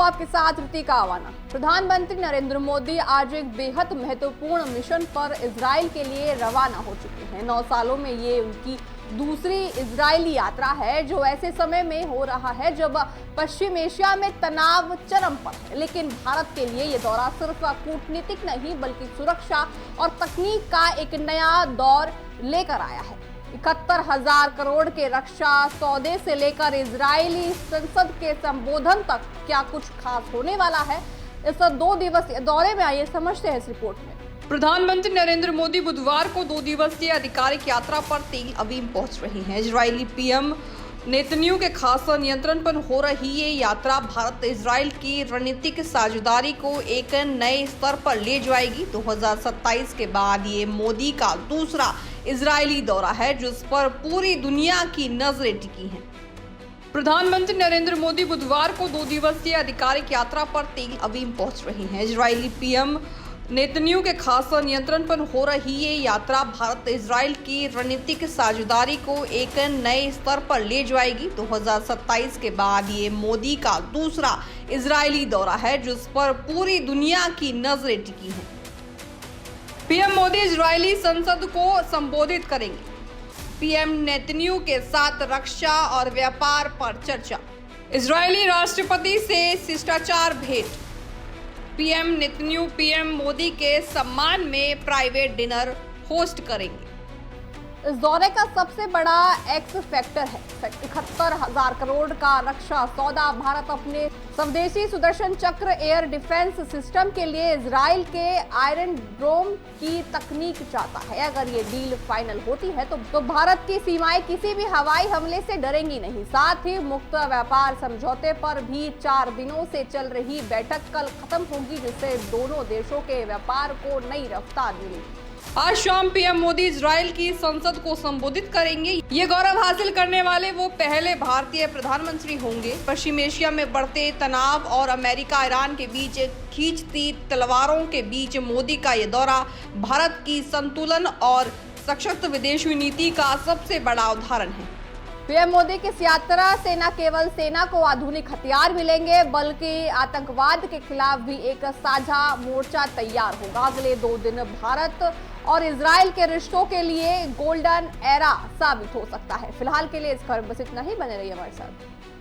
हूं आपके साथ ऋतिका आवाना। प्रधानमंत्री नरेंद्र मोदी आज एक बेहद महत्वपूर्ण मिशन पर इजराइल के लिए रवाना हो चुके हैं। 9 सालों में ये उनकी दूसरी इजरायली यात्रा है, जो ऐसे समय में हो रहा है जब पश्चिम एशिया में तनाव चरम पर है। लेकिन भारत के लिए ये दौरा सिर्फ कूटनीतिक नहीं बल्कि सुरक्षा और तकनीक का एक नया दौर लेकर आया है। 71,000 करोड़ के रक्षा सौदे से लेकर इजरायली संसद के संबोधन तक क्या कुछ खास होने वाला है, इस 2 दिवसीय दौरे में आइए समझते हैं इस रिपोर्ट में। प्रधानमंत्री नरेंद्र मोदी बुधवार को 2 दिवसीय आधिकारिक यात्रा पर तेल अवीव पहुंच रहे हैं। इजरायली पीएम नेतन्याहू के खास नियंत्रण पर हो रही ये यात्रा भारत इजराइल की रणनीतिक साझेदारी को एक नए स्तर पर ले जाएगी। 2027 के बाद ये मोदी का दूसरा इजरायली दौरा है, जिस पर पूरी दुनिया की नजरें टिकी हैं। प्रधानमंत्री नरेंद्र मोदी बुधवार को 2 दिवसीय आधिकारिक यात्रा पर तेल अवीव पहुंच रहे हैं। इजरायली पीएम नेतन्याहू के खास नियंत्रण पर हो रही ये यात्रा भारत इजराइल की रणनीतिक साझेदारी को एक नए स्तर पर ले जाएगी। 2027 के बाद ये मोदी का दूसरा इजरायली दौरा है, जिस पर पूरी दुनिया की नजरें टिकी हैं। पीएम मोदी इजरायली संसद को संबोधित करेंगे। पीएम नेतन्याहू के साथ रक्षा और व्यापार पर चर्चा। इजरायली राष्ट्रपति से शिष्टाचार भेंट। पीएम नेतन्याहू पीएम मोदी के सम्मान में प्राइवेट डिनर होस्ट करेंगे। इस दौरे का सबसे बड़ा एक्स फैक्टर है 71,000 करोड़ का रक्षा सौदा। भारत अपने स्वदेशी सुदर्शन चक्र एयर डिफेंस सिस्टम के लिए इजराइल के आयरन डोम की तकनीक चाहता है। अगर ये डील फाइनल होती है तो भारत की सीमाएं किसी भी हवाई हमले से डरेंगी नहीं। साथ ही मुक्त व्यापार समझौते पर भी 4 दिनों से चल रही बैठक कल खत्म होगी, जिससे दोनों देशों के व्यापार को नई रफ्तार मिलेगी। आज शाम पीएम मोदी इजराइल की संसद को संबोधित करेंगे। ये गौरव हासिल करने वाले वो पहले भारतीय प्रधानमंत्री होंगे। पश्चिम एशिया में बढ़ते तनाव और अमेरिका ईरान के बीच खींचती तलवारों के बीच मोदी का ये दौरा भारत की संतुलन और सशक्त विदेशी नीति का सबसे बड़ा उदाहरण है। पीएम मोदी की इस यात्रा से न केवल सेना को आधुनिक हथियार मिलेंगे, बल्कि आतंकवाद के खिलाफ भी एक साझा मोर्चा तैयार होगा। अगले 2 दिन भारत और इजराइल के रिश्तों के लिए गोल्डन एरा साबित हो सकता है। फिलहाल के लिए इस खबर बस इतना ही। बने रहिए हमारे साथ।